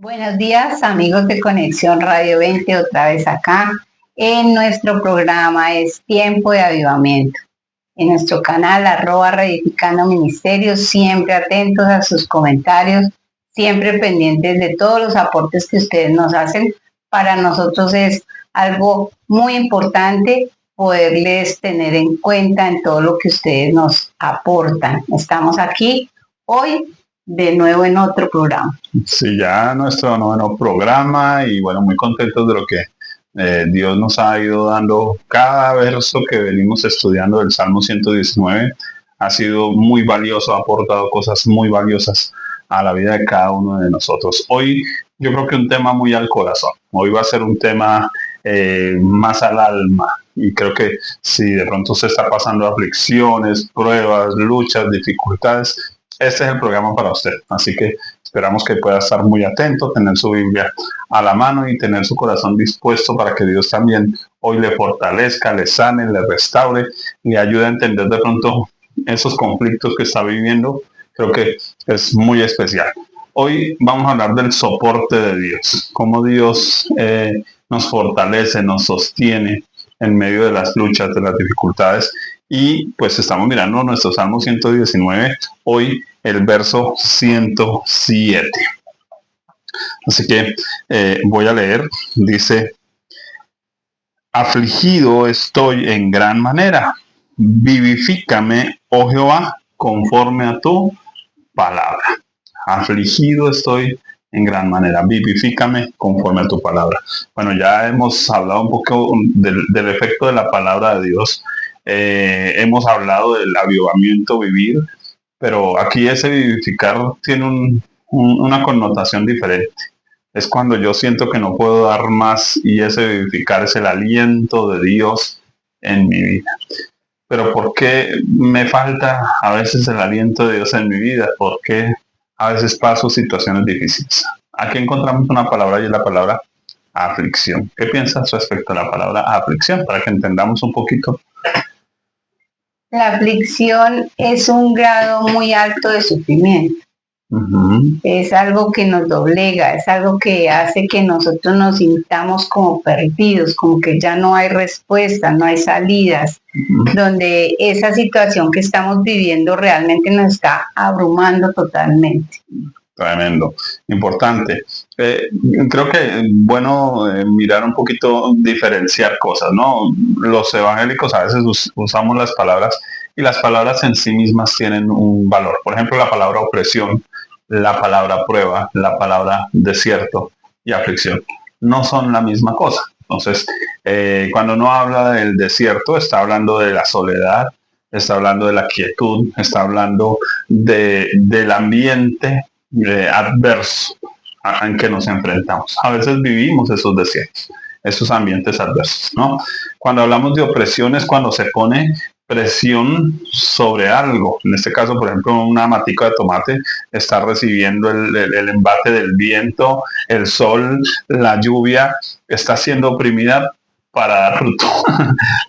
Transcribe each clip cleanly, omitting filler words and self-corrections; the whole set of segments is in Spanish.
Buenos días, amigos de Conexión Radio 20, otra vez acá en nuestro programa es Tiempo de Avivamiento. En nuestro canal @Reedificando Ministerios, siempre atentos a sus comentarios, siempre pendientes de todos los aportes que ustedes nos hacen. Para nosotros es algo muy importante poderles tener en cuenta en todo lo que ustedes nos aportan. Estamos aquí hoy de nuevo en otro programa. Sí, ya nuestro noveno programa y bueno, muy contentos de lo que Dios nos ha ido dando. Cada verso que venimos estudiando del Salmo 119 ha sido muy valioso, ha aportado cosas muy valiosas a la vida de cada uno de nosotros. Hoy yo creo que un tema muy al corazón. Hoy va a ser un tema más al alma. Y creo que si de pronto se está pasando aflicciones, pruebas, luchas, dificultades, este es el programa para usted. Así que esperamos que pueda estar muy atento, tener su Biblia a la mano y tener su corazón dispuesto para que Dios también hoy le fortalezca, le sane, le restaure, le ayude a entender de pronto esos conflictos que está viviendo. Creo que es muy especial. Hoy vamos a hablar del soporte de Dios, cómo Dios nos fortalece, nos sostiene en medio de las luchas, de las dificultades. Y pues estamos mirando nuestro Salmo 119, hoy el verso 107. Así que voy a leer, dice: afligido estoy en gran manera, vivifícame, oh Jehová, conforme a tu palabra. Afligido estoy en gran manera, vivifícame conforme a tu palabra. Bueno, ya hemos hablado un poco del efecto de la palabra de Dios. Hemos hablado del avivamiento, vivir, pero aquí ese vivificar tiene una connotación diferente. Es cuando yo siento que no puedo dar más y ese vivificar es el aliento de Dios en mi vida. Pero ¿por qué me falta a veces el aliento de Dios en mi vida? ¿Por qué a veces paso situaciones difíciles? Aquí encontramos una palabra y es la palabra aflicción. ¿Qué piensas respecto a la palabra aflicción? Para que entendamos un poquito. La aflicción es un grado muy alto de sufrimiento. Es algo que nos doblega, es algo que hace que nosotros nos sintamos como perdidos, como que ya no hay respuesta, no hay salidas, donde esa situación que estamos viviendo realmente nos está abrumando totalmente. Tremendo, importante. Creo que bueno mirar un poquito, diferenciar cosas, ¿no? Los evangélicos a veces usamos las palabras y las palabras en sí mismas tienen un valor. Por ejemplo, la palabra opresión, la palabra prueba, la palabra desierto y aflicción no son la misma cosa. Entonces, cuando uno habla del desierto, está hablando de la soledad, está hablando de la quietud, está hablando del ambiente adverso en que nos enfrentamos. A veces vivimos esos desiertos, esos ambientes adversos, ¿no? Cuando hablamos de opresión es cuando se pone presión sobre algo. En este caso, por ejemplo, una matica de tomate está recibiendo el embate del viento, el sol, la lluvia, está siendo oprimida para dar fruto.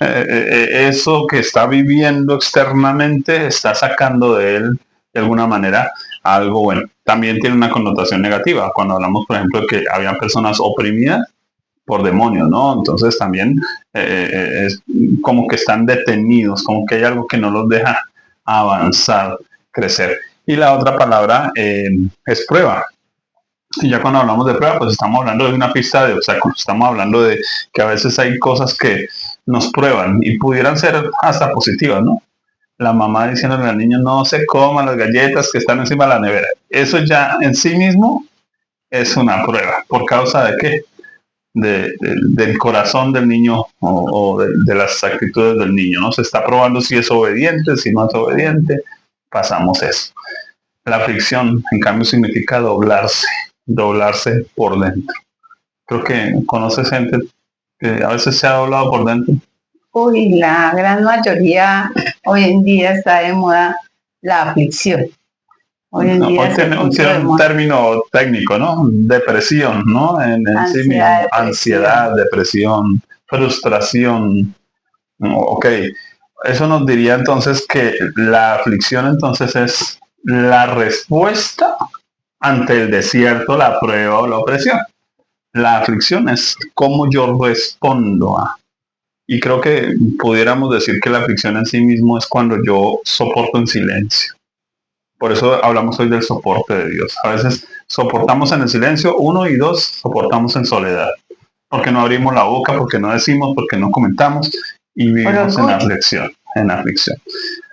Eso que está viviendo externamente está sacando de él de alguna manera algo bueno. También tiene una connotación negativa. Cuando hablamos, por ejemplo, que había personas oprimidas por demonios, ¿no? Entonces también es como que están detenidos, como que hay algo que no los deja avanzar, crecer. Y la otra palabra es prueba. Y ya cuando hablamos de prueba, pues estamos hablando de una pista de obstáculos. Estamos hablando de que a veces hay cosas que nos prueban y pudieran ser hasta positivas, ¿no? La mamá diciéndole al niño no se coman las galletas que están encima de la nevera. Eso ya en sí mismo es una prueba. ¿Por causa de qué? Del corazón del niño o de las actitudes del niño, ¿no? Se está probando si es obediente, si no es obediente. Pasamos eso. La aflicción, en cambio, significa doblarse por dentro. Creo que conoces gente que a veces se ha doblado por dentro. Uy, la gran mayoría hoy en día está de moda la aflicción. Hoy tiene un término técnico, ¿no? Depresión, ¿no? En sí mismo. Ansiedad, depresión, frustración. Ok, eso nos diría entonces que la aflicción entonces es la respuesta ante el desierto, la prueba o la opresión. La aflicción es cómo yo respondo a. Y creo que pudiéramos decir que la aflicción en sí mismo es cuando yo soporto en silencio. Por eso hablamos hoy del soporte de Dios. A veces soportamos en el silencio, 1 y 2, soportamos en soledad. Porque no abrimos la boca, porque no decimos, porque no comentamos y vivimos en aflicción.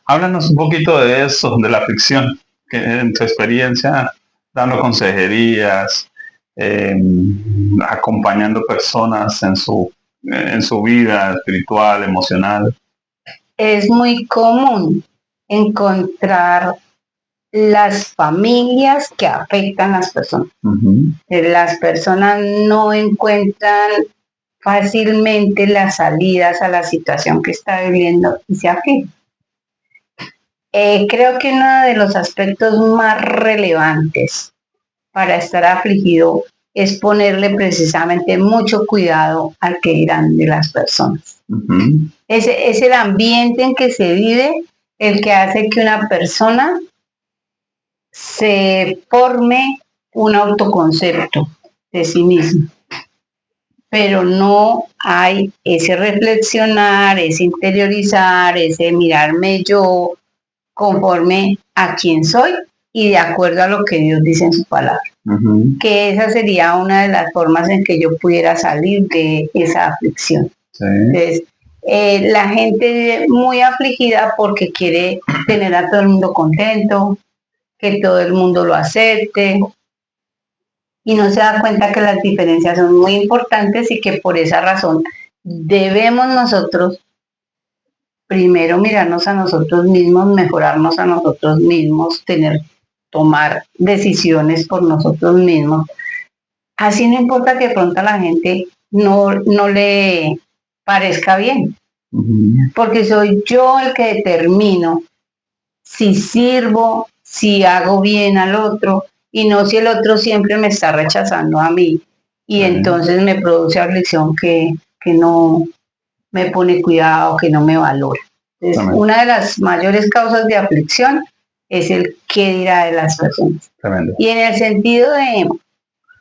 Háblanos un poquito de eso, de la aflicción, que en tu experiencia, dando consejerías, acompañando personas en su vida espiritual, emocional. Es muy común encontrar las familias que afectan a las personas. Las personas no encuentran fácilmente las salidas a la situación que está viviendo y se afectan. Creo que uno de los aspectos más relevantes para estar afligido es ponerle precisamente mucho cuidado al que dirán de las personas. Es el ambiente en que se vive el que hace que una persona se forme un autoconcepto de sí mismo. Pero no hay ese reflexionar, ese interiorizar, ese mirarme yo conforme a quién soy y de acuerdo a lo que Dios dice en su palabra. Que esa sería una de las formas en que yo pudiera salir de esa aflicción. Entonces, la gente vive muy afligida porque quiere tener a todo el mundo contento, que todo el mundo lo acepte, y no se da cuenta que las diferencias son muy importantes y que por esa razón debemos nosotros primero mirarnos a nosotros mismos, mejorarnos a nosotros mismos, tomar decisiones por nosotros mismos. Así no importa que de pronto a la gente no le parezca bien, porque soy yo el que determino si sirvo, si hago bien al otro, y no si el otro siempre me está rechazando a mí. Y entonces me produce aflicción que no me pone cuidado, que no me valora. Entonces, una de las mayores causas de aflicción es el qué dirá de las personas. Tremendo. Y en el sentido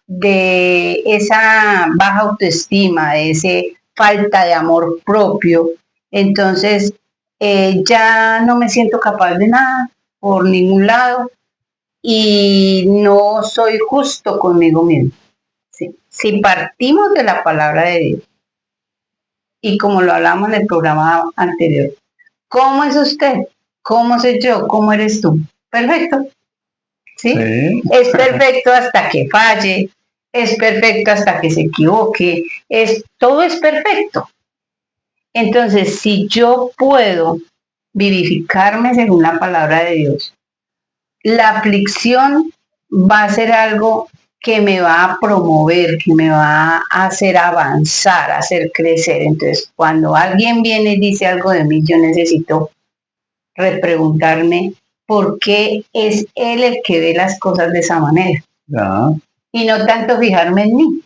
de esa baja autoestima, de esa falta de amor propio, entonces ya no me siento capaz de nada por ningún lado y no soy justo conmigo mismo. ¿Sí? Si partimos de la palabra de Dios, y como lo hablamos en el programa anterior, ¿cómo es usted? ¿Cómo soy yo? ¿Cómo eres tú? Perfecto. ¿Sí? Es perfecto hasta que falle, es perfecto hasta que se equivoque, todo es perfecto. Entonces, si yo puedo vivificarme según la palabra de Dios, la aflicción va a ser algo que me va a promover, que me va a hacer avanzar, a hacer crecer. Entonces, cuando alguien viene y dice algo de mí, yo necesito repreguntarme por qué es él el que ve las cosas de esa manera. Y no tanto fijarme en mí,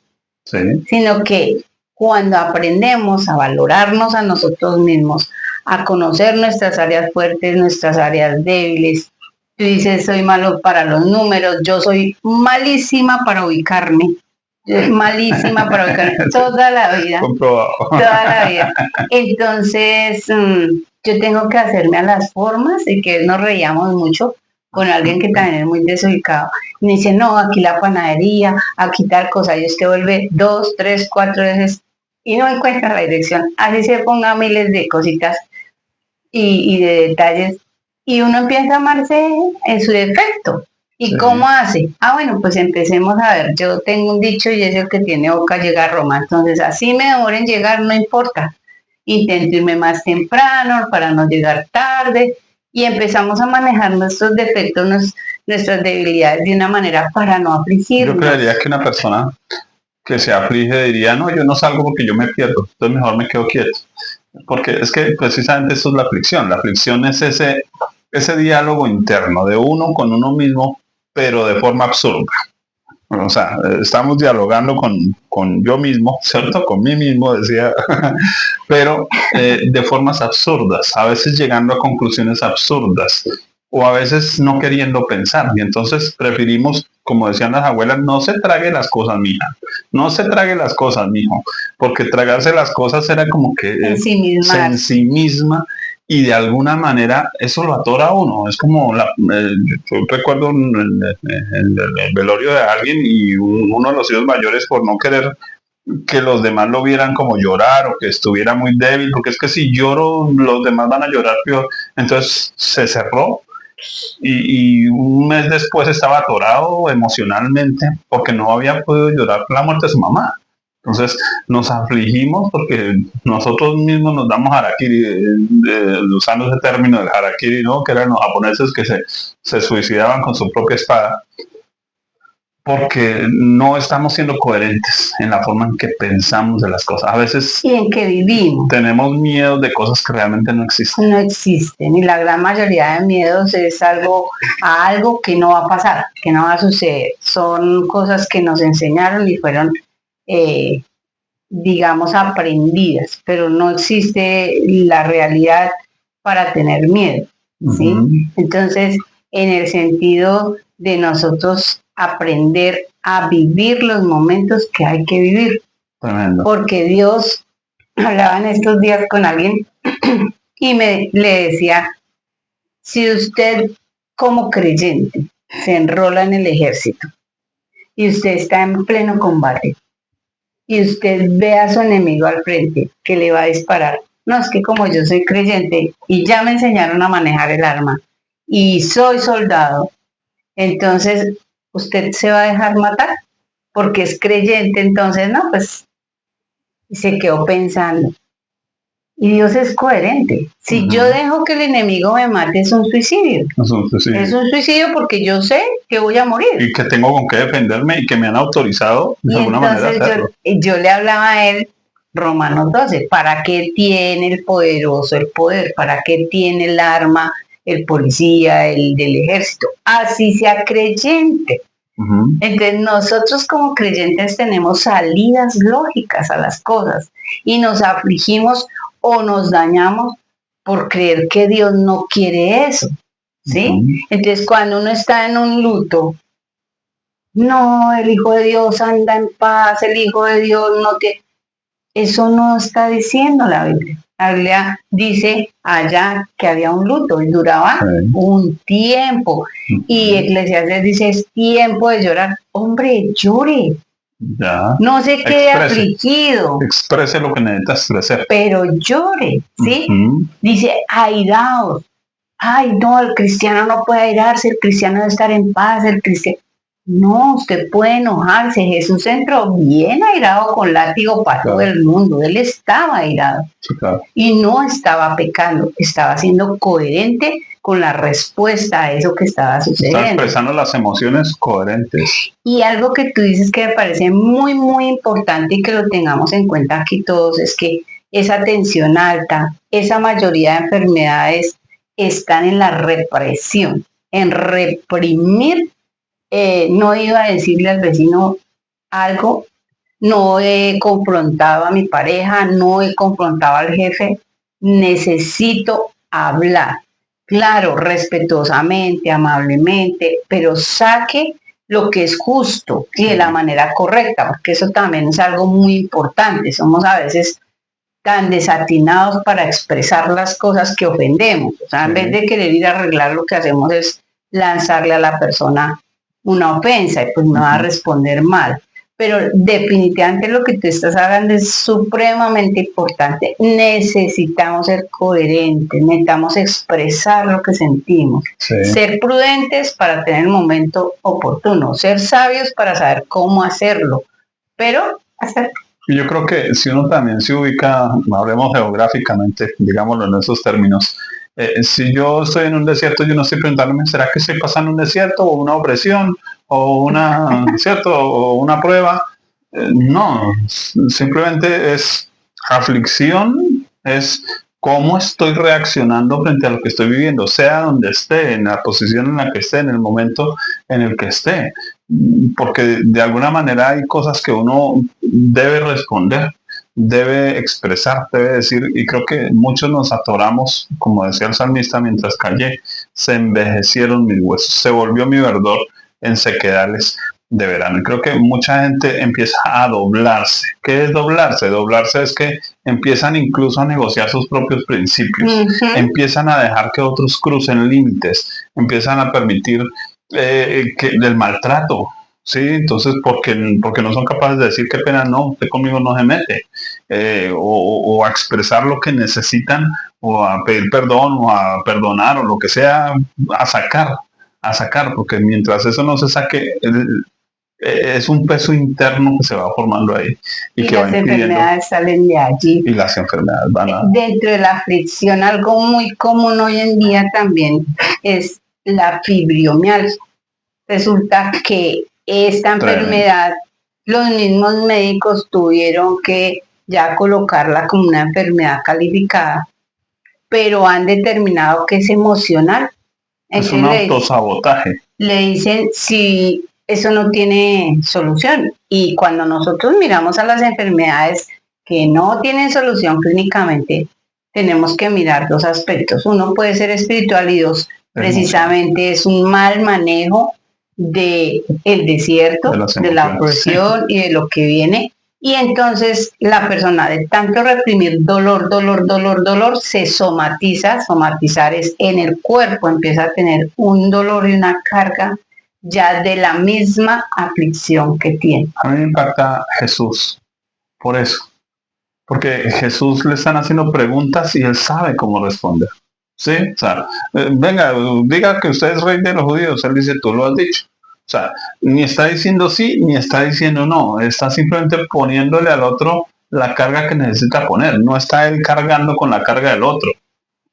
sino que cuando aprendemos a valorarnos a nosotros mismos, a conocer nuestras áreas fuertes, nuestras áreas débiles. Tú dices, soy malo para los números, yo soy malísima para ubicarme. Malísima para ubicarme toda la vida. Comprobado. Toda la vida. Entonces, yo tengo que hacerme a las formas, y que nos reíamos mucho con alguien que también es muy desubicado. Y me dice, no, aquí la panadería, aquí tal cosa. Y usted vuelve 2, 3, 4 veces y no encuentra la dirección. Así se ponga miles de cositas y de detalles. Y uno empieza a amarse en su defecto. ¿Y cómo hace? Bueno, pues empecemos a ver. Yo tengo un dicho y es el que tiene boca llega a Roma. Entonces, así me demoro en llegar, no importa. Intento irme más temprano para no llegar tarde. Y empezamos a manejar nuestros defectos, nuestras debilidades de una manera para no afligirnos. Yo creería que una persona que se aflige diría, no, yo no salgo porque yo me pierdo, entonces mejor me quedo quieto. Porque es que precisamente eso es la aflicción. La aflicción es ese diálogo interno de uno con uno mismo, pero de forma absurda. O sea, estamos dialogando con yo mismo, ¿cierto? Con mí mismo, decía, pero de formas absurdas, a veces llegando a conclusiones absurdas. o a veces no queriendo pensar. Y entonces preferimos, como decían las abuelas, no se trague las cosas, mija, no se trague las cosas, mijo, porque tragarse las cosas era como que se ensimisma y de alguna manera eso lo atora a uno. Es como, yo recuerdo el velorio de alguien y uno de los hijos mayores, por no querer que los demás lo vieran como llorar o que estuviera muy débil, porque es que si lloro los demás van a llorar peor. Entonces se cerró y un mes después estaba atorado emocionalmente porque no había podido llorar la muerte de su mamá. Entonces nos afligimos porque nosotros mismos nos damos harakiri, usando ese término del harakiri, ¿no? Que eran los japoneses que se suicidaban con su propia espada, porque no estamos siendo coherentes en la forma en que pensamos de las cosas. A veces y en que vivimos. Tenemos miedo de cosas que realmente no existen. No existen, y la gran mayoría de miedos es algo que no va a pasar, que no va a suceder. Son cosas que nos enseñaron y fueron, digamos, aprendidas, pero no existe la realidad para tener miedo, ¿sí? Entonces, en el sentido de nosotros aprender a vivir los momentos que hay que vivir. Tremendo. Porque Dios, hablaba en estos días con alguien y le decía, si usted como creyente se enrola en el ejército y usted está en pleno combate y usted ve a su enemigo al frente que le va a disparar, no, es que como yo soy creyente y ya me enseñaron a manejar el arma y soy soldado, entonces usted se va a dejar matar porque es creyente. Entonces no, pues se quedó pensando. Y Dios es coherente. Si yo dejo que el enemigo me mate, es un suicidio. Es un suicidio porque yo sé que voy a morir. Y que tengo con qué defenderme y que me han autorizado de alguna manera a hacerlo. Yo le hablaba a él, Romanos 12, ¿para qué tiene el poderoso el poder? ¿Para qué tiene el arma el policía, el del ejército? Así sea creyente. Entonces nosotros como creyentes tenemos salidas lógicas a las cosas y nos afligimos o nos dañamos por creer que Dios no quiere eso, ¿sí? Entonces cuando uno está en un luto, no, el Hijo de Dios anda en paz, el Hijo de Dios no te... Eso no está diciendo la Biblia. La Biblia dice allá que había un luto y duraba un tiempo. Y Eclesiastes dice, es tiempo de llorar. Hombre, llore. Ya. No se quede afligido. Exprese lo que necesita expresar. Pero llore, ¿sí? Dice, airaos. Ay, no, el cristiano no puede airarse, el cristiano debe estar en paz, el cristiano... No, usted puede enojarse. Jesús entró bien airado con látigo para todo el mundo. Él estaba airado. Sí, claro. Y no estaba pecando, estaba siendo coherente con la respuesta a eso que estaba sucediendo. Está expresando las emociones coherentes. Y algo que tú dices que me parece muy, muy importante y que lo tengamos en cuenta aquí todos es que esa tensión alta, esa mayoría de enfermedades están en la represión, en reprimir. No iba a decirle al vecino algo, no he confrontado a mi pareja, no he confrontado al jefe, necesito hablar. Claro, respetuosamente, amablemente, pero saque lo que es justo y de la manera correcta, porque eso también es algo muy importante. Somos a veces tan desatinados para expresar las cosas que ofendemos. O sea, en vez de querer ir a arreglar, lo que hacemos es lanzarle a la persona una ofensa y pues me va a responder mal. Pero definitivamente lo que tú estás hablando es supremamente importante. Necesitamos ser coherentes, necesitamos expresar lo que sentimos, ser prudentes para tener el momento oportuno, ser sabios para saber cómo hacerlo, pero hacerlo. Yo creo que si uno también se ubica, hablemos geográficamente, digámoslo en esos términos, si yo estoy en un desierto, yo no estoy preguntándome, ¿será que estoy pasando un desierto o una opresión o una, ¿cierto? O una prueba? No, simplemente es aflicción, es cómo estoy reaccionando frente a lo que estoy viviendo, sea donde esté, en la posición en la que esté, en el momento en el que esté. Porque de alguna manera hay cosas que uno debe responder, debe expresar, debe decir, y creo que muchos nos atoramos, como decía el salmista, mientras callé, se envejecieron mis huesos, se volvió mi verdor en sequedales de verano. Y creo que mucha gente empieza a doblarse. ¿Qué es doblarse? Doblarse es que empiezan incluso a negociar sus propios principios, empiezan a dejar que otros crucen límites, empiezan a permitir que el maltrato. Sí, entonces porque no son capaces de decir qué pena, no, usted conmigo no se mete, o a expresar lo que necesitan, o a pedir perdón, o a perdonar, o lo que sea, a sacar, porque mientras eso no se saque, es un peso interno que se va formando ahí y que las va enfermedades salen de allí. Y las enfermedades van a... Dentro de la aflicción, algo muy común hoy en día también es la fibromialgia. Resulta que esta enfermedad, los mismos médicos tuvieron que ya colocarla como una enfermedad calificada, pero han determinado que es emocional. Es un autosabotaje. Le dicen si eso no tiene solución. Y cuando nosotros miramos a las enfermedades que no tienen solución clínicamente, tenemos que mirar dos aspectos. Uno puede ser espiritual y dos, precisamente es un mal manejo del desierto, de la opresión y de lo que viene. Y entonces la persona de tanto reprimir dolor, se somatiza. Somatizar es en el cuerpo, empieza a tener un dolor y una carga ya de la misma aflicción que tiene. A mí me impacta Jesús, por eso. Porque Jesús le están haciendo preguntas y él sabe cómo responder. ¿Sí? O sea, venga, diga que usted es rey de los judíos. Él dice, tú lo has dicho. O sea, ni está diciendo sí, ni está diciendo no. Está simplemente poniéndole al otro la carga que necesita poner. No está él cargando con la carga del otro.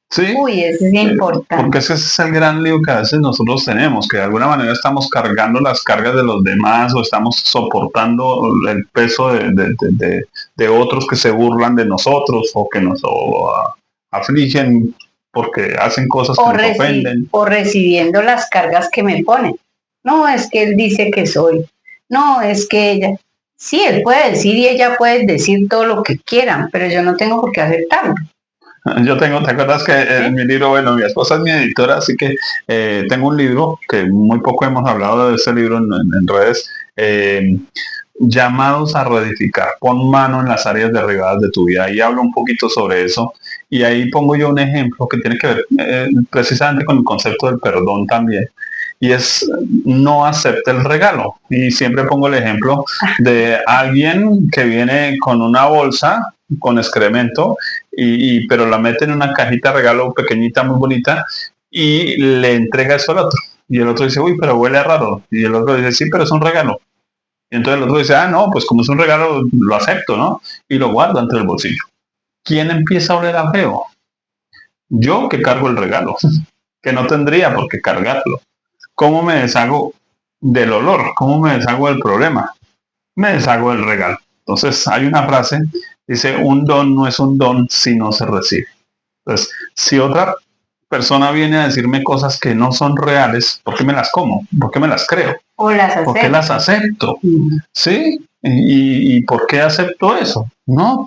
¿Sí? Uy, eso es importante. Porque ese es el gran lío que a veces nosotros tenemos, que de alguna manera estamos cargando las cargas de los demás o estamos soportando el peso de otros que se burlan de nosotros o que nos afligen porque hacen cosas que nos ofenden. O recibiendo las cargas que me ponen. No, es que él dice que soy. No, es que ella. Sí, él puede decir y ella puede decir todo lo que quieran, pero yo no tengo por qué aceptarlo. Yo tengo, ¿te acuerdas que en mi libro, bueno, mi esposa es mi editora, así que tengo un libro que muy poco hemos hablado de ese libro en redes, llamados a reedificar, pon mano en las áreas derribadas de tu vida. Ahí hablo un poquito sobre eso y ahí pongo yo un ejemplo que tiene que ver precisamente con el concepto del perdón también. Y es no acepte el regalo. Y siempre pongo el ejemplo de alguien que viene con una bolsa con excremento, pero la mete en una cajita regalo pequeñita, muy bonita, y le entrega eso al otro. Y el otro dice, uy, pero huele raro. Y el otro dice, sí, pero es un regalo. Y entonces el otro dice, no, pues como es un regalo, lo acepto, ¿no? Y lo guardo entre el bolsillo. ¿Quién empieza a oler a feo? Yo, que cargo el regalo, que no tendría por qué cargarlo. ¿Cómo me deshago del olor? ¿Cómo me deshago del problema? Me deshago del regalo. Entonces hay una frase, dice, un don no es un don si no se recibe. Entonces, si otra persona viene a decirme cosas que no son reales, ¿por qué me las como? ¿Por qué me las creo? O las acepto. ¿Por qué las acepto? ¿Sí? ¿Y por qué acepto eso? No,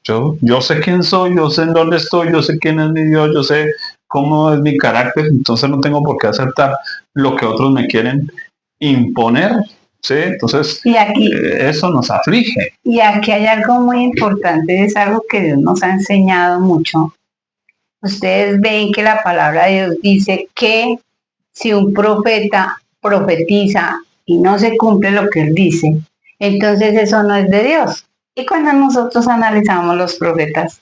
yo sé quién soy, yo sé en dónde estoy, yo sé quién es mi Dios, yo sé cómo es mi carácter, entonces no tengo por qué aceptar lo que otros me quieren imponer. Sí, entonces y aquí, eso nos aflige. Y aquí hay algo muy importante, es algo que Dios nos ha enseñado mucho. Ustedes ven que la palabra de Dios dice que si un profeta profetiza y no se cumple lo que él dice, entonces eso no es de Dios. Y cuando nosotros analizamos los profetas,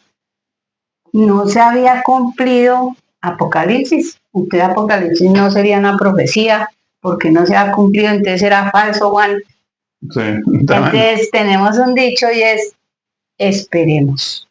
no se había cumplido Apocalipsis. Entonces Apocalipsis no sería una profecía, porque no se ha cumplido, entonces era falso, Juan. Sí, entonces tenemos un dicho y es, esperemos.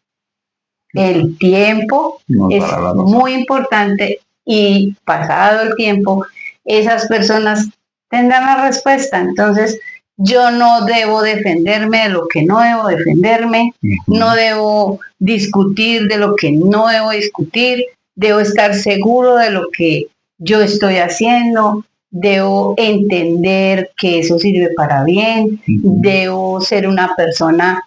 El tiempo es muy importante y pasado el tiempo, esas personas tendrán la respuesta. Entonces, yo no debo defenderme de lo que no debo defenderme, no debo discutir de lo que no debo discutir, debo estar seguro de lo que yo estoy haciendo, debo entender que eso sirve para bien, debo ser una persona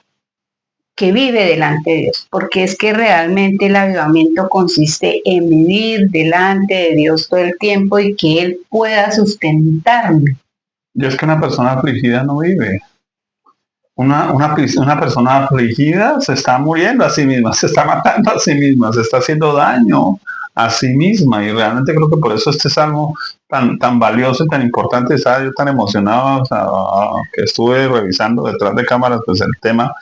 que vive delante de Dios, porque es que realmente el avivamiento consiste en vivir delante de Dios todo el tiempo y que Él pueda sustentarme. Y es que una persona afligida no vive. Una persona afligida se está muriendo a sí misma, se está matando a sí misma, se está haciendo daño a sí misma. Y realmente creo que por eso este salmo tan valioso y tan importante, estaba yo tan emocionado, o sea, que estuve revisando detrás de cámaras pues el tema.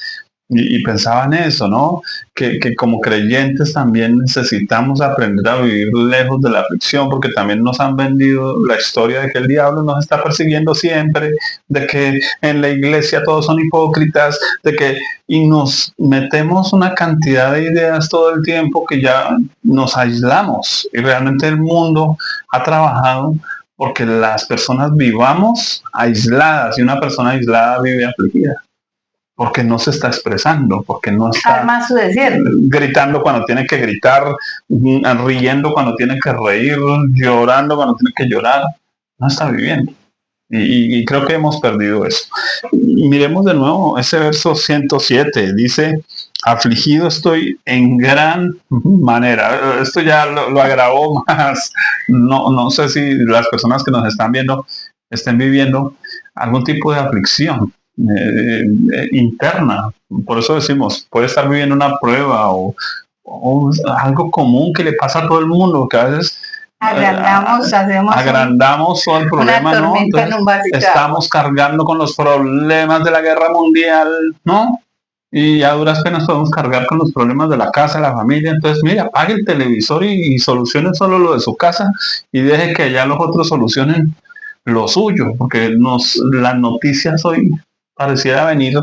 Y pensaba en eso, ¿no? Que como creyentes también necesitamos aprender a vivir lejos de la aflicción, porque también nos han vendido la historia de que el diablo nos está persiguiendo siempre, de que en la iglesia todos son hipócritas, y nos metemos una cantidad de ideas todo el tiempo que ya nos aislamos. Y realmente el mundo ha trabajado porque las personas vivamos aisladas, y una persona aislada vive afligida porque no se está expresando, porque no está gritando cuando tiene que gritar, riendo cuando tiene que reír, llorando cuando tiene que llorar. No está viviendo. Y creo que hemos perdido eso. Miremos de nuevo ese verso 107. Dice, afligido estoy en gran manera. Esto ya lo agravó más. No sé si las personas que nos están viendo estén viviendo algún tipo de aflicción interna. Por eso decimos, puede estar viviendo una prueba o algo común que le pasa a todo el mundo, que a veces agrandamos todo el problema, ¿no? Entonces, estamos cargando con los problemas de la guerra mundial, ¿no? Y a duras penas podemos cargar con los problemas de la casa, de la familia. Entonces, mire, apague el televisor y solucione solo lo de su casa y deje que allá los otros solucionen lo suyo, porque las noticias hoy pareciera venir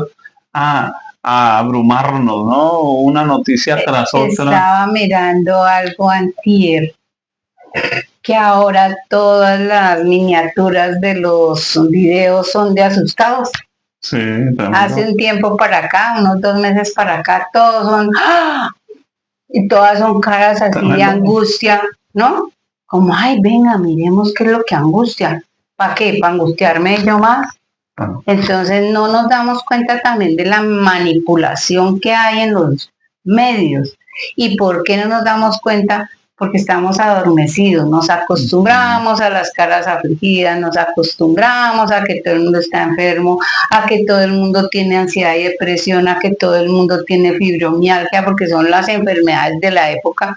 a abrumarnos, ¿no? Una noticia tras otra. Estaba mirando algo antier, que ahora todas las miniaturas de los videos son de asustados. Sí, hace un tiempo para acá, unos 2 meses para acá, todos son ¡ah! Y todas son caras así de angustia, ¿no? Como, ay, venga, miremos qué es lo que angustia. ¿Para qué? ¿Para angustiarme yo más? Entonces no nos damos cuenta también de la manipulación que hay en los medios. ¿Y por qué no nos damos cuenta? Porque estamos adormecidos, nos acostumbramos a las caras afligidas, nos acostumbramos a que todo el mundo está enfermo, a que todo el mundo tiene ansiedad y depresión, a que todo el mundo tiene fibromialgia, porque son las enfermedades de la época.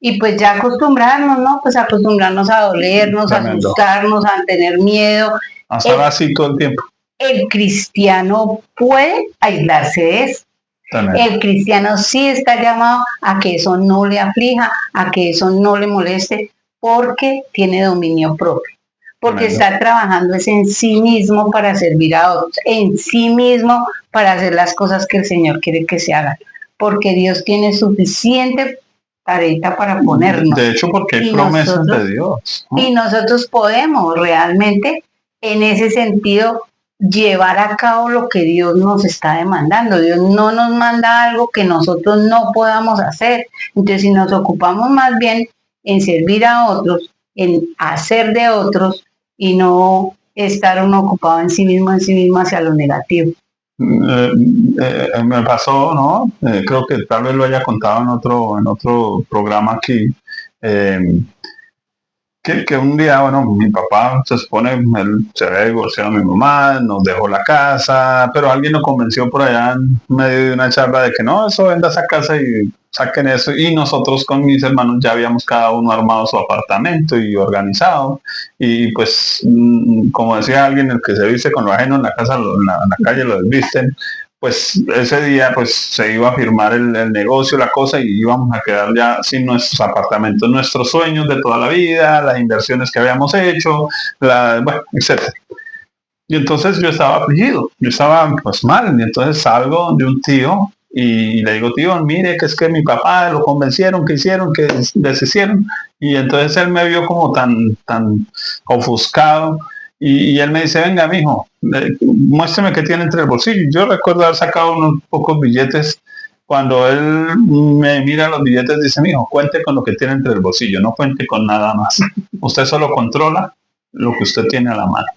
Y pues ya acostumbrarnos, ¿no? Pues acostumbrarnos a dolernos, a asustarnos, a tener miedo. A estar así todo el tiempo. El cristiano puede aislarse de eso. El cristiano sí está llamado a que eso no le aflija, a que eso no le moleste, porque tiene dominio propio. Porque está trabajando es en sí mismo para servir a otros, en sí mismo para hacer las cosas que el Señor quiere que se hagan. Porque Dios tiene suficiente tarea para ponernos. De hecho, porque hay promesas de Dios, ¿no? Y nosotros podemos realmente, en ese sentido, llevar a cabo lo que Dios nos está demandando. Dios no nos manda algo que nosotros no podamos hacer. Entonces, si nos ocupamos más bien en servir a otros, en hacer de otros y no estar uno ocupado en sí mismo hacia lo negativo. Me pasó, ¿no? Creo que tal vez lo haya contado en otro programa aquí. Que un día, bueno, mi papá se supone, él se había divorciado de mi mamá, nos dejó la casa, pero alguien lo convenció por allá en medio de una charla de que no, eso venda esa casa y saquen eso. Y nosotros con mis hermanos ya habíamos cada uno armado su apartamento y organizado. Y pues, como decía alguien, el que se viste con lo ajeno en la casa, en la calle lo desvisten. Pues ese día pues se iba a firmar el negocio, la cosa, y íbamos a quedar ya sin nuestros apartamentos, nuestros sueños de toda la vida, las inversiones que habíamos hecho, bueno, etc. Y entonces yo estaba afligido, yo estaba pues mal, y entonces salgo de un tío y le digo, tío, mire que es que mi papá lo convencieron, que hicieron, que deshicieron, y entonces él me vio como tan ofuscado. Y él me dice, venga, mijo, muéstreme qué tiene entre el bolsillo. Yo recuerdo haber sacado unos pocos billetes. Cuando él me mira los billetes, dice, mijo, cuente con lo que tiene entre el bolsillo, no cuente con nada más. Usted solo controla lo que usted tiene a la mano,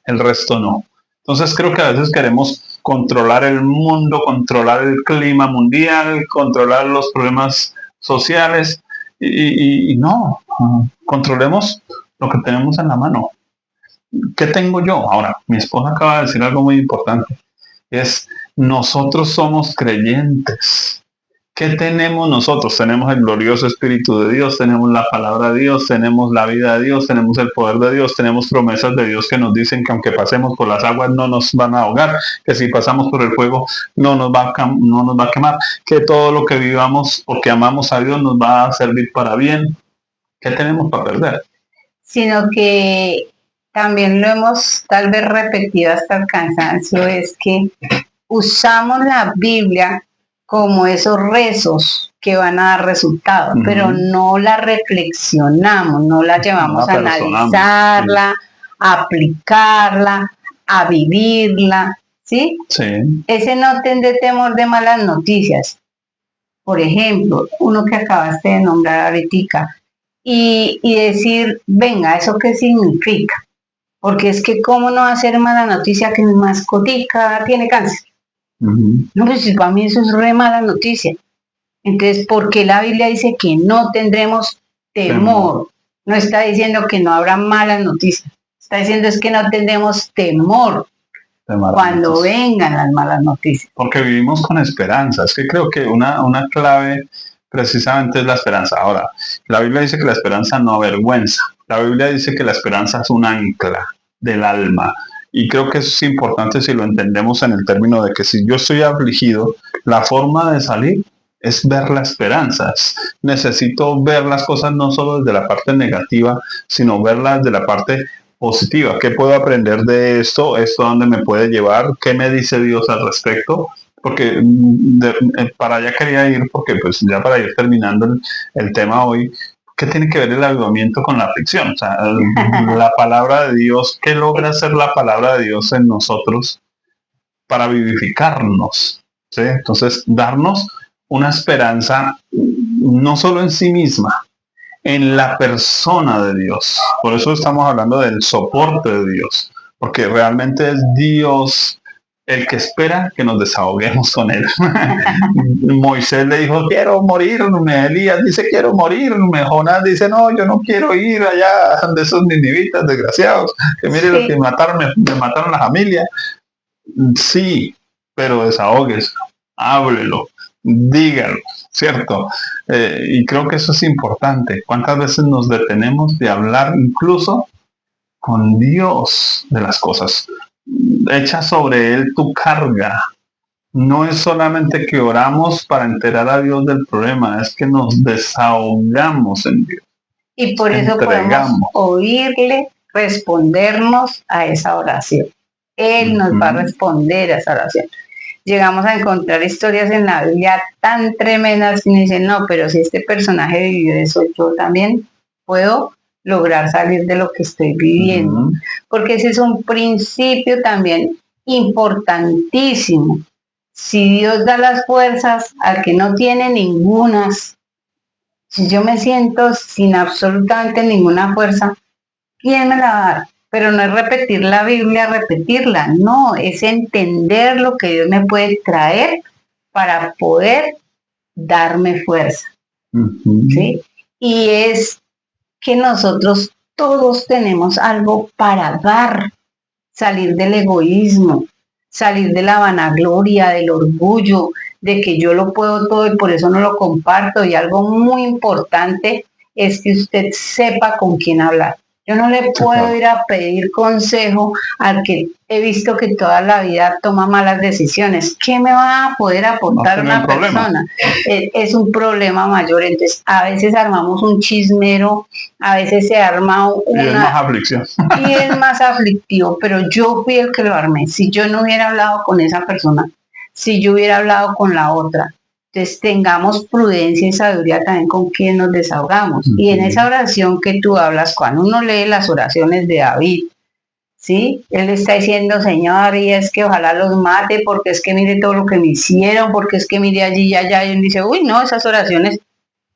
el resto no. Entonces creo que a veces queremos controlar el mundo, controlar el clima mundial, controlar los problemas sociales y no, controlemos lo que tenemos en la mano. ¿Qué tengo yo? Ahora, mi esposa acaba de decir algo muy importante. Es, nosotros somos creyentes. ¿Qué tenemos nosotros? Tenemos el glorioso Espíritu de Dios, tenemos la palabra de Dios, tenemos la vida de Dios, tenemos el poder de Dios, tenemos promesas de Dios que nos dicen que aunque pasemos por las aguas no nos van a ahogar, que si pasamos por el fuego no nos va a quemar, que todo lo que vivamos porque amamos a Dios nos va a servir para bien. ¿Qué tenemos para perder? Sino que también lo hemos tal vez repetido hasta el cansancio, es que usamos la Biblia como esos rezos que van a dar resultados, pero no la reflexionamos, no la llevamos a analizarla, a aplicarla, a vivirla, ¿sí? Sí. Ese no tener temor de malas noticias. Por ejemplo, uno que acabaste de nombrar ahorita, y decir, venga, ¿eso qué significa? Porque es que cómo no hacer mala noticia que mi mascotica tiene cáncer. No, pues para mí eso es re mala noticia. Entonces, ¿por qué la Biblia dice que no tendremos temor? No está diciendo que no habrá malas noticias. Está diciendo es que no tendremos temor cuando vengan las malas noticias. Porque vivimos con esperanza. Es que creo que una clave precisamente es la esperanza. Ahora, la Biblia dice que la esperanza no avergüenza. La Biblia dice que la esperanza es un ancla del alma. Y creo que eso es importante si lo entendemos en el término de que si yo estoy afligido, la forma de salir es ver la esperanza. Necesito ver las cosas no solo desde la parte negativa, sino verlas desde la parte positiva. ¿Qué puedo aprender de esto? ¿Esto a dónde me puede llevar? ¿Qué me dice Dios al respecto? Porque para allá quería ir, porque pues ya para ir terminando el tema hoy, ¿qué tiene que ver el avivamiento con la aflicción? O sea, la palabra de Dios, ¿qué logra hacer la palabra de Dios en nosotros para vivificarnos? ¿Sí? Entonces, darnos una esperanza no solo en sí misma, en la persona de Dios. Por eso estamos hablando del soporte de Dios, porque realmente es Dios el que espera que nos desahoguemos con él. Moisés le dijo, quiero morirme. Elías dice, quiero morirme. Jonás dice, no, yo no quiero ir allá de esos ninivitas desgraciados, que mire lo que mataron, me mataron la familia. Sí, pero desahóguese, háblelo, dígalo, ¿cierto? Y creo que eso es importante. ¿Cuántas veces nos detenemos de hablar incluso con Dios de las cosas? Echa sobre Él tu carga. No es solamente que oramos para enterar a Dios del problema, es que nos desahogamos en Dios. Y por eso podemos oírle, respondernos a esa oración. Él nos va a responder a esa oración. Llegamos a encontrar historias en la Biblia tan tremendas y dicen, no, pero si este personaje vivió eso, yo también puedo lograr salir de lo que estoy viviendo. Porque ese es un principio también importantísimo. Si Dios da las fuerzas al que no tiene ningunas, si yo me siento sin absolutamente ninguna fuerza, ¿quién me la va a dar? Pero no es repetir la Biblia, repetirla, no, es entender lo que Dios me puede traer para poder darme fuerza. ¿Sí? Y es que nosotros todos tenemos algo para dar, salir del egoísmo, salir de la vanagloria, del orgullo, de que yo lo puedo todo y por eso no lo comparto. Y algo muy importante es que usted sepa con quién hablar. Yo no le puedo ir a pedir consejo al que he visto que toda la vida toma malas decisiones. ¿Qué me va a poder aportar una persona? Es un problema mayor. Entonces, a veces armamos un chismero, a veces se arma una... Y es más aflicción. Y es más aflictivo, pero yo fui el que lo armé. Si yo no hubiera hablado con esa persona, si yo hubiera hablado con la otra, entonces tengamos prudencia y sabiduría también con quien nos desahogamos. Y en esa oración que tú hablas, cuando uno lee las oraciones de David, ¿sí? Él está diciendo, Señor, y es que ojalá los mate, porque es que mire todo lo que me hicieron, porque es que mire allí y allá. Y él dice, uy, no, esas oraciones,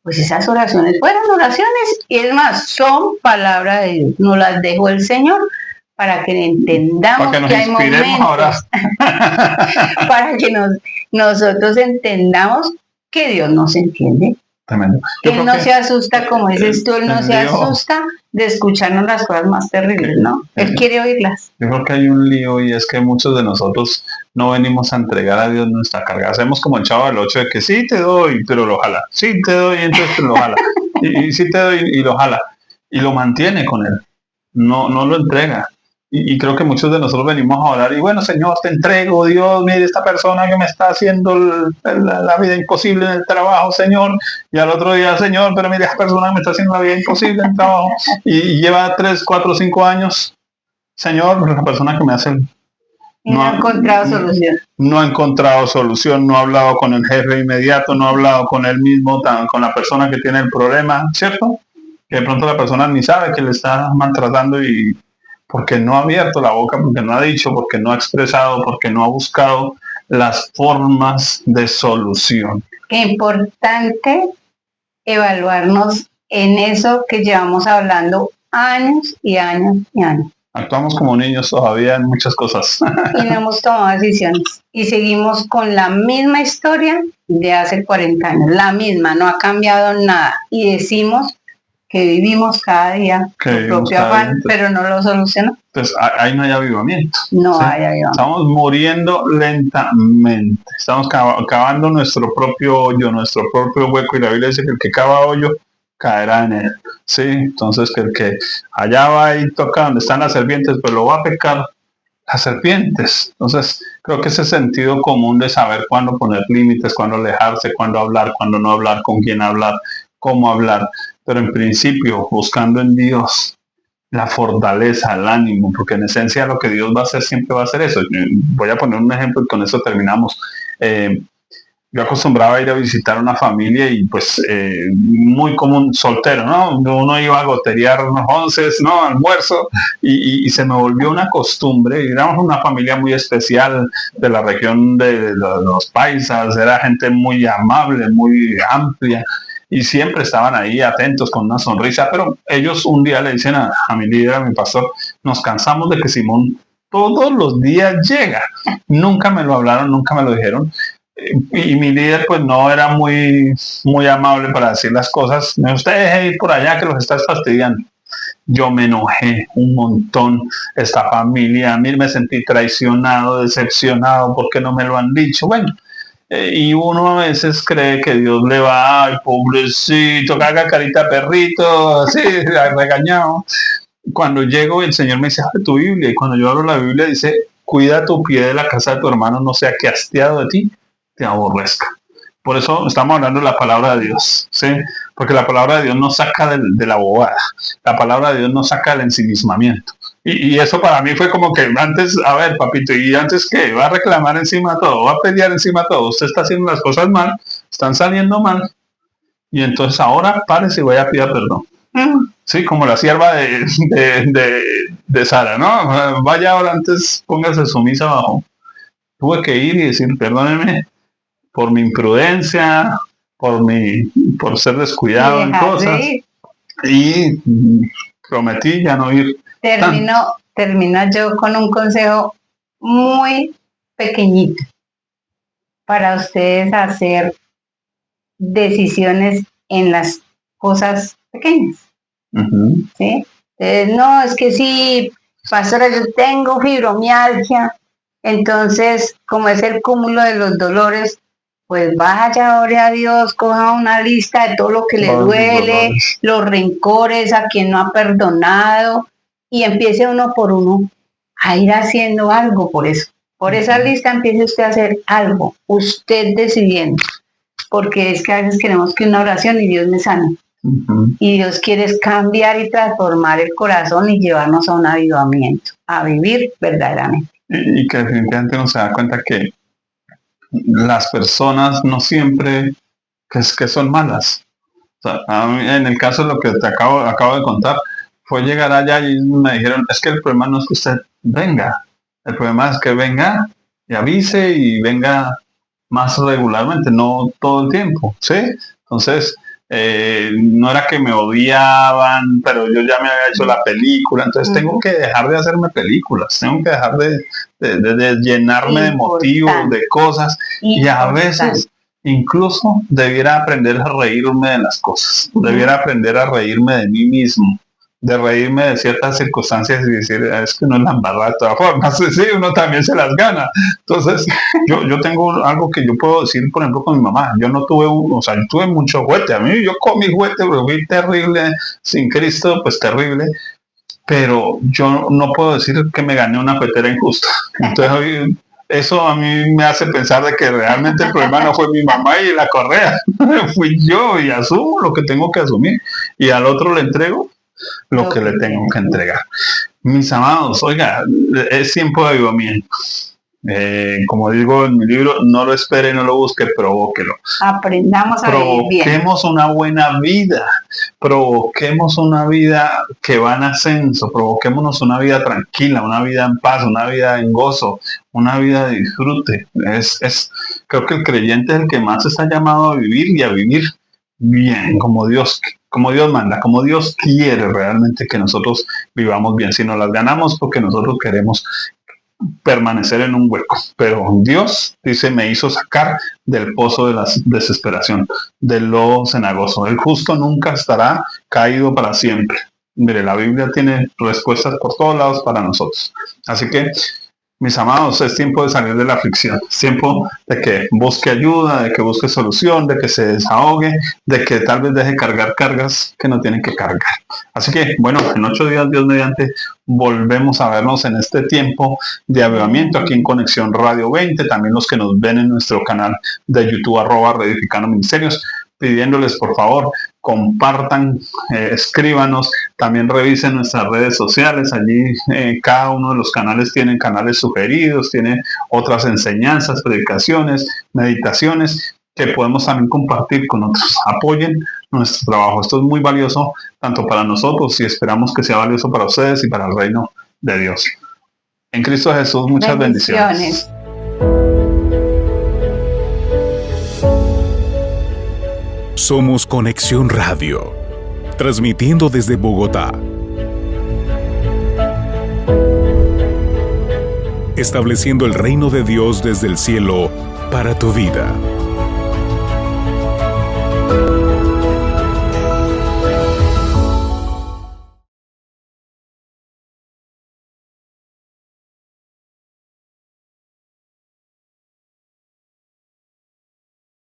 pues esas oraciones fueron oraciones. Y es más, son palabra de Dios, nos las dejó el Señor para que entendamos para que nos que hay inspiremos ahora. momentos, para que nosotros entendamos que Dios nos entiende. Tremendo. Que Él no se asusta, como dices tú, Él no se asusta de escucharnos las cosas más terribles, ¿no? Él quiere oírlas. Yo creo que hay un lío y es que muchos de nosotros no venimos a entregar a Dios nuestra carga. Hacemos como el Chavo del Ocho de que sí te doy, pero lo jala. Sí te doy, entonces te lo jala. Y sí te doy y lo jala. Y lo mantiene con Él. No lo entrega. Y creo que muchos de nosotros venimos a orar y bueno, Señor, te entrego, Dios, mire esta persona que me está haciendo la vida imposible en el trabajo, Señor. Y al otro día, Señor, pero mire esta persona que me está haciendo la vida imposible en el trabajo. Y lleva 3, 4, 5 años, Señor, la persona que me hace... No ha encontrado solución. No ha encontrado solución, no ha hablado con el jefe inmediato, no ha hablado con él mismo, con la persona que tiene el problema, ¿cierto? Que de pronto la persona ni sabe que le está maltratando y porque no ha abierto la boca, porque no ha dicho, porque no ha expresado, porque no ha buscado las formas de solución. Qué importante evaluarnos en eso que llevamos hablando años y años y años. Actuamos como niños todavía en muchas cosas. Y no hemos tomado decisiones. Y seguimos con la misma historia de hace 40 años. La misma, no ha cambiado nada. Y decimos que vivimos cada día su propio afán, pero no lo soluciona. Entonces, ahí no hay avivamiento. No hay avivamiento. Estamos muriendo lentamente. Estamos cavando nuestro propio hoyo, nuestro propio hueco. Y la Biblia dice que el que cava hoyo caerá en él. Sí, entonces que el que allá va y toca donde están las serpientes, pues lo va a pecar las serpientes. Entonces, creo que ese sentido común de saber cuándo poner límites, cuándo alejarse, cuándo hablar, cuándo no hablar, con quién hablar, cómo hablar, pero en principio buscando en Dios la fortaleza, el ánimo, porque en esencia lo que Dios va a hacer siempre va a ser eso. Voy a poner un ejemplo y con eso terminamos. Yo acostumbraba a ir a visitar una familia y pues muy común, soltero, ¿no? Uno iba a goterear unos onces, ¿no? Almuerzo y se me volvió una costumbre. Éramos una familia muy especial de la región de los paisas, era gente muy amable, muy amplia y siempre estaban ahí atentos con una sonrisa, pero ellos un día le dicen a mi líder, a mi pastor, nos cansamos de que Simón todos los días llega. Nunca me lo hablaron, nunca me lo dijeron. Y mi líder pues no era muy amable para decir las cosas. Usted deje ir por allá que los estás fastidiando. Yo me enojé un montón, esta familia, a mí me sentí traicionado, decepcionado porque no me lo han dicho. Bueno, y uno a veces cree que Dios le va, ay, pobrecito, que haga carita perrito, así, regañado. Cuando llego, el Señor me dice, abre tu Biblia, y cuando yo abro la Biblia dice, cuida tu pie de la casa de tu hermano, no sea que hastiado de ti te aborrezca. Por eso estamos hablando de la palabra de Dios, ¿sí? Porque la palabra de Dios nos saca de la bobada, la palabra de Dios nos saca del ensimismamiento. Y eso para mí fue como que antes, a ver, papito, ¿y antes qué? ¿Va a reclamar encima todo? ¿Va a pelear encima todo? Usted está haciendo las cosas mal, están saliendo mal, y entonces ahora párese y vaya a pedir perdón. Sí, como la sierva de Sara, ¿no? Vaya ahora antes, póngase sumisa abajo. Tuve que ir y decir, perdóneme por mi imprudencia, por ser descuidado en cosas. Y prometí ya no ir. Termino yo con un consejo muy pequeñito para ustedes hacer decisiones en las cosas pequeñas. ¿Sí? No, es que sí, pastora, yo tengo fibromialgia, entonces, como es el cúmulo de los dolores, pues vaya, ore a Dios, coja una lista de todo lo que le duele, los rencores, a quien no ha perdonado, y empiece uno por uno a ir haciendo algo por eso. Por esa lista empiece usted a hacer algo, usted decidiendo, porque es que a veces queremos que una oración y Dios me sane. Y Dios quiere cambiar y transformar el corazón y llevarnos a un avivamiento, a vivir verdaderamente. Y que definitivamente uno se da cuenta que las personas no siempre que son malas. O sea, a mí, en el caso de lo que te acabo de contar, fue llegar allá y me dijeron, es que el problema no es que usted venga, el problema es que venga y avise y venga más regularmente, no todo el tiempo, ¿sí? Entonces, no era que me odiaban, pero yo ya me había hecho la película, entonces tengo que dejar de hacerme películas, tengo que dejar de llenarme de motivos, de cosas, y a veces incluso debiera aprender a reírme de las cosas, debiera aprender a reírme de mí mismo, de reírme de ciertas circunstancias y decir, es que no es la embarrada de todas formas, sí, uno también se las gana. Entonces, yo tengo algo que yo puedo decir, por ejemplo, con mi mamá, yo no tuve, o sea, yo tuve mucho juguete, a mí yo comí juguete, pero fui terrible, sin Cristo, pues terrible, pero yo no puedo decir que me gané una petera injusta. Entonces, hoy, eso a mí me hace pensar de que realmente el problema no fue mi mamá y la correa, fui yo y asumo lo que tengo que asumir y al otro le entrego lo que le tengo que entregar. Mis amados, oiga, es tiempo de avivamiento. Como digo en mi libro, no lo espere, no lo busque, provóquelo. Aprendamos a vivir bien. Provoquemos una buena vida, provoquemos una vida que va en ascenso, provoquémonos una vida tranquila, una vida en paz, una vida en gozo, una vida de disfrute. Creo que el creyente es el que más está llamado a vivir y a vivir bien, como Dios manda, como Dios quiere realmente que nosotros vivamos bien. Si nos las ganamos porque nosotros queremos permanecer en un hueco, pero Dios dice, me hizo sacar del pozo de la desesperación, del lodo cenagoso. El justo nunca estará caído para siempre. Mire, la Biblia tiene respuestas por todos lados para nosotros. Así que, mis amados, es tiempo de salir de la aflicción, es tiempo de que busque ayuda, de que busque solución, de que se desahogue, de que tal vez deje cargar cargas que no tienen que cargar. Así que, bueno, en 8 días, Dios mediante, volvemos a vernos en este tiempo de avivamiento aquí en Conexión Radio 20, también los que nos ven en nuestro canal de YouTube, @Reedificando Ministerios, pidiéndoles por favor, compartan, escríbanos, también revisen nuestras redes sociales, allí cada uno de los canales tienen canales sugeridos, tiene otras enseñanzas, predicaciones, meditaciones que podemos también compartir con otros. Apoyen nuestro trabajo, esto es muy valioso tanto para nosotros y esperamos que sea valioso para ustedes y para el reino de Dios. En Cristo Jesús, muchas bendiciones. Somos Conexión Radio, transmitiendo desde Bogotá. Estableciendo el reino de Dios desde el cielo para tu vida.